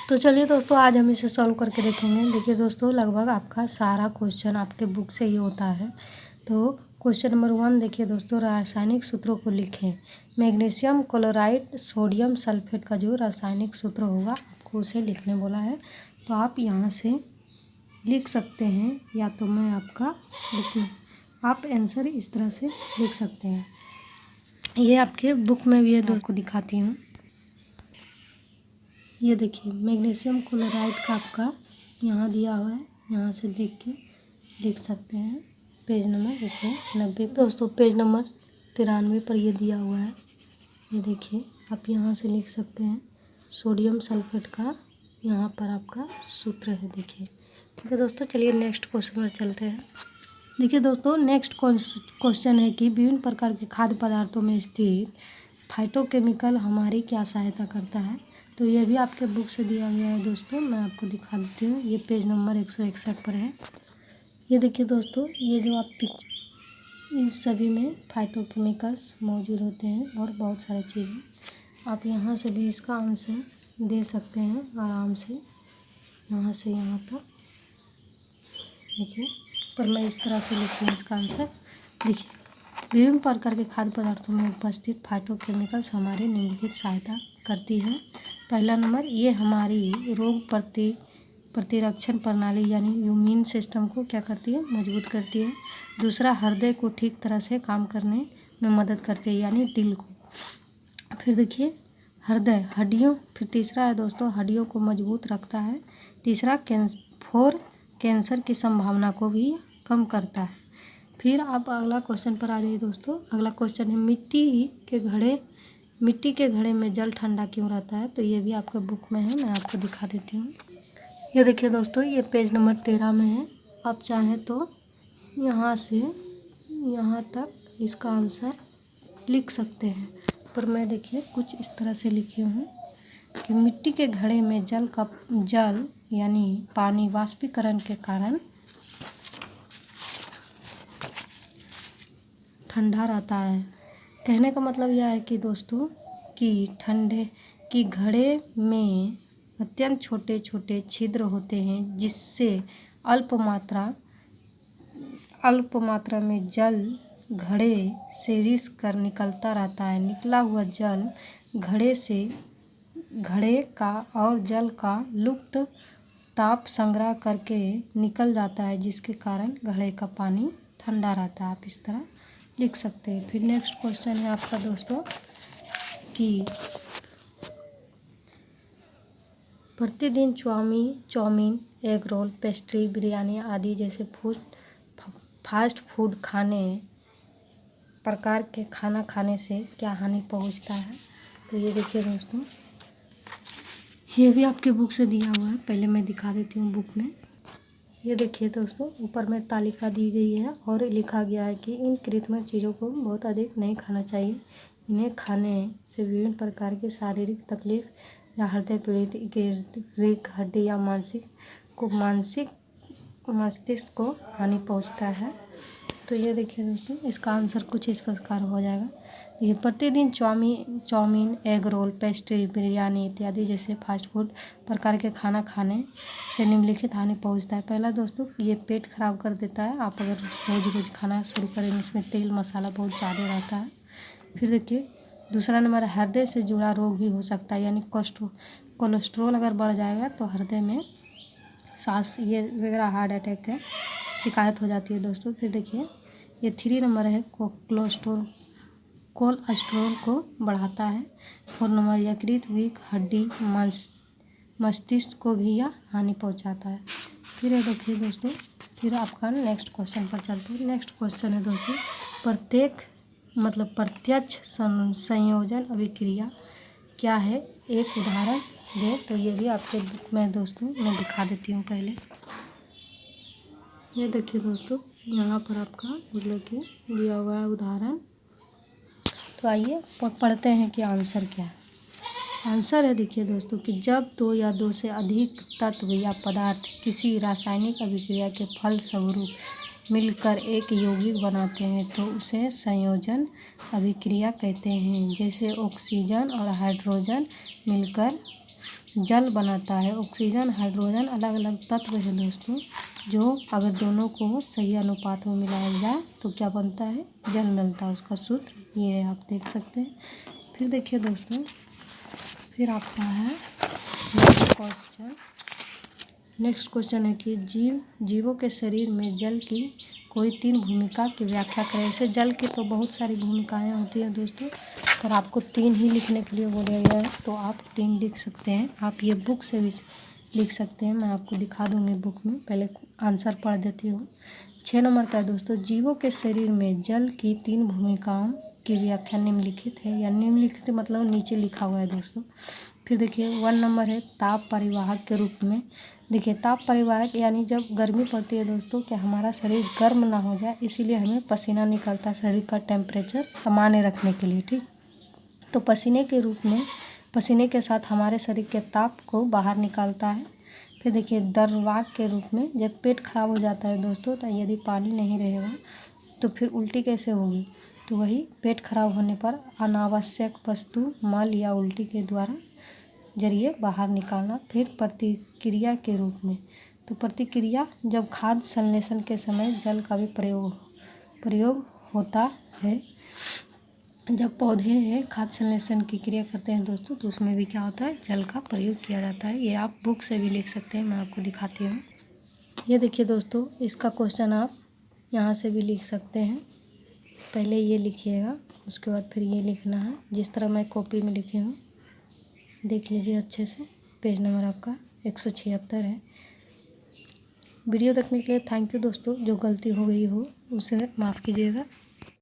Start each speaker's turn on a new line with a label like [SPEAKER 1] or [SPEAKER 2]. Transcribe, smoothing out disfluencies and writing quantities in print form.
[SPEAKER 1] तो चलिए दोस्तों, आज हम इसे सॉल्व करके देखेंगे। देखिए दोस्तों, लगभग आपका सारा क्वेश्चन आपके बुक से ही होता है। तो क्वेश्चन नंबर 1 देखिए दोस्तों, रासायनिक सूत्रों को लिखें। मैग्नीशियम क्लोराइड सोडियम सल्फेट का जो रासायनिक सूत्र होगा आपको उसे लिखने बोला है। तो आप यहाँ से लिख सकते हैं, या तो मैं आपका लिख लूँ, आप आंसर इस तरह से लिख सकते हैं। ये आपके बुक में भी है, आपको दिखाती हूँ। ये देखिए, मैग्नीशियम क्लोराइड का आपका यहाँ दिया हुआ है, यहाँ से देख के लिख सकते हैं। पेज नंबर देखिए 90 दोस्तों, पेज नंबर 93 पर ये दिया हुआ है। ये देखिए, आप यहाँ से लिख सकते हैं। सोडियम सल्फेट का यहाँ पर आपका सूत्र है, देखिए। ठीक है दोस्तों, चलिए नेक्स्ट क्वेश्चन पर चलते हैं। देखिए दोस्तों, नेक्स्ट क्वेश्चन है कि विभिन्न प्रकार के खाद्य पदार्थों में स्थित फाइटोकेमिकल हमारी क्या सहायता करता है। तो ये भी आपके बुक से दिया गया है दोस्तों, मैं आपको दिखा देती हूँ। ये पेज नंबर 161 पर है। ये देखिए दोस्तों, ये जो आप पिक्चर, इन सभी में फाइटोकेमिकल्स मौजूद होते हैं और बहुत सारी चीज़ें। आप यहाँ से भी इसका आंसर दे सकते हैं आराम से, यहाँ से यहाँ तक। देखिए, पर मैं इस तरह से लिखूँ इसका आंसर। देखिए, विभिन्न प्रकार के खाद्य पदार्थों में उपस्थित फाइटोकेमिकल्स हमारी निम्नलिखित सहायता करती है। पहला नंबर, ये हमारी रोग प्रतिरक्षण प्रणाली यानी इम्यून सिस्टम को क्या करती है, मजबूत करती है। दूसरा, हृदय को ठीक तरह से काम करने में मदद करती है, यानी दिल को। फिर देखिए, हृदय हड्डियों, फिर तीसरा है दोस्तों, हड्डियों को मजबूत रखता है। तीसरा, कैंसर की संभावना को भी कम करता है। फिर आप अगला क्वेश्चन पर आ जाइए दोस्तों। अगला क्वेश्चन है, मिट्टी के घड़े में जल ठंडा क्यों रहता है। तो ये भी आपके बुक में है, मैं आपको दिखा देती हूँ। ये देखिए दोस्तों, ये पेज नंबर 13 में है। आप चाहें तो यहाँ से यहाँ तक इसका आंसर लिख सकते हैं, पर मैं देखिए कुछ इस तरह से लिखी हूँ कि मिट्टी के घड़े में जल यानी पानी वाष्पीकरण के कारण ठंडा रहता है। कहने का मतलब यह है कि दोस्तों कि घड़े में अत्यंत छोटे छोटे छिद्र होते हैं, जिससे अल्प मात्रा में जल घड़े से रिस कर निकलता रहता है। निकला हुआ जल घड़े का और जल का लुप्त ताप संग्रह करके निकल जाता है, जिसके कारण घड़े का पानी ठंडा रहता है। आप इस तरह लिख सकते हैं। फिर नेक्स्ट क्वेश्चन है आपका दोस्तों कि प्रतिदिन chowmein, egg roll, pastry, biryani आदि जैसे फास्ट फूड प्रकार के खाना खाने से क्या हानि पहुंचता है। तो ये देखिए दोस्तों, ये भी आपके बुक से दिया हुआ है, पहले मैं दिखा देती हूँ बुक में। ये देखिए दोस्तों, ऊपर में तालिका दी गई है और लिखा गया है कि इन कृत्रिम चीज़ों को बहुत अधिक नहीं खाना चाहिए। इन्हें खाने से विभिन्न प्रकार की शारीरिक तकलीफ या हृदय पीड़ित हड्डी या मस्तिष्क को हानि पहुंचता है। तो ये देखिए दोस्तों, इसका आंसर कुछ इस प्रकार हो जाएगा। ये प्रतिदिन chowmein, egg roll, pastry, biryani इत्यादि जैसे फास्ट फूड प्रकार के खाना खाने से निम्नलिखित हानि पहुंचता है। पहला दोस्तों, ये पेट खराब कर देता है। आप अगर रोज़ खाना शुरू करेंगे, इसमें तेल मसाला बहुत ज़्यादा रहता है। फिर देखिए, दूसरा नंबर, हृदय से जुड़ा रोग भी हो सकता है, यानी कोलेस्ट्रोल अगर बढ़ जाएगा तो हृदय में सांस ये वगैरह हार्ट अटैक की शिकायत हो जाती है दोस्तों। फिर देखिए, ये 3 नंबर है, कोलेस्ट्रोल को बढ़ाता है। 4 नंबर, यकृत, वीक हड्डी, मस्तिष्क को भी यह हानि पहुंचाता है। फिर ये देखिए दोस्तों, फिर आपका नेक्स्ट क्वेश्चन पर चलते हैं। नेक्स्ट क्वेश्चन है दोस्तों, प्रत्यक्ष संयोजन अभिक्रिया क्या है, एक उदाहरण दे। तो ये भी आपके बुक में दोस्तों, मैं दिखा देती हूँ पहले। ये देखिए दोस्तों, यहाँ पर आपका मतलब कि दिया हुआ है उदाहरण। तो आइए पढ़ते हैं कि आंसर क्या है। आंसर है, देखिए दोस्तों, कि जब 2 या 2 से अधिक तत्व या पदार्थ किसी रासायनिक अभिक्रिया के फलस्वरूप मिलकर एक यौगिक बनाते हैं तो उसे संयोजन अभिक्रिया कहते हैं। जैसे ऑक्सीजन और हाइड्रोजन मिलकर जल बनाता है। ऑक्सीजन हाइड्रोजन अलग अलग तत्व है दोस्तों, जो अगर दोनों को सही अनुपात में मिलाया जाए तो क्या बनता है, जल मिलता है। उसका सूत्र ये आप देख सकते हैं। फिर देखिए दोस्तों, फिर आपका है नेक्स्ट क्वेश्चन है कि जीवों के शरीर में जल की कोई 3 भूमिका की व्याख्या करें। ऐसे जल की तो बहुत सारी भूमिकाएं होती हैं दोस्तों, पर आपको 3 ही लिखने के लिए बोला गया है तो आप 3 लिख सकते हैं। आप ये बुक से भी लिख सकते हैं, मैं आपको दिखा दूँगी बुक में। पहले आंसर पढ़ देती हूँ। 6 नंबर का है दोस्तों, जीवों के शरीर में जल की 3 भूमिकाओं की व्याख्या निम्नलिखित है, या निम्नलिखित मतलब नीचे लिखा हुआ है दोस्तों। फिर देखिए 1 नंबर है ताप परिवाहक के रूप में। देखिए ताप परिवाहक यानी जब गर्मी पड़ती है दोस्तों, कि हमारा शरीर गर्म ना हो जाए, इसीलिए हमें पसीना निकलता है शरीर का टेम्परेचर सामान्य रखने के लिए, ठीक। तो पसीने के रूप में, पसीने के साथ हमारे शरीर के ताप को बाहर निकालता है। फिर देखिए दर्वाक के रूप में, जब पेट खराब हो जाता है दोस्तों, तो यदि पानी नहीं रहेगा तो फिर उल्टी कैसे होगी, तो वही पेट खराब होने पर अनावश्यक वस्तु मल या उल्टी के द्वारा जरिए बाहर निकालना। फिर प्रतिक्रिया के रूप में, तो प्रतिक्रिया जब खाद्य संश्लेषण के समय जल का भी प्रयोग होता है। जब पौधे हैं खाद्य संश्लेषण की क्रिया करते हैं दोस्तों, तो उसमें भी क्या होता है, जल का प्रयोग किया जाता है। ये आप बुक से भी लिख सकते हैं, मैं आपको दिखाती हूँ। ये देखिए दोस्तों, इसका क्वेश्चन आप यहाँ से भी लिख सकते हैं। पहले ये लिखिएगा, उसके बाद फिर ये लिखना है, जिस तरह मैं कॉपी में लिखी हूँ देख लीजिए अच्छे से। पेज नंबर आपका 176 है। वीडियो देखने के लिए थैंक यू दोस्तों। जो गलती हो गई हो उसे माफ़ कीजिएगा।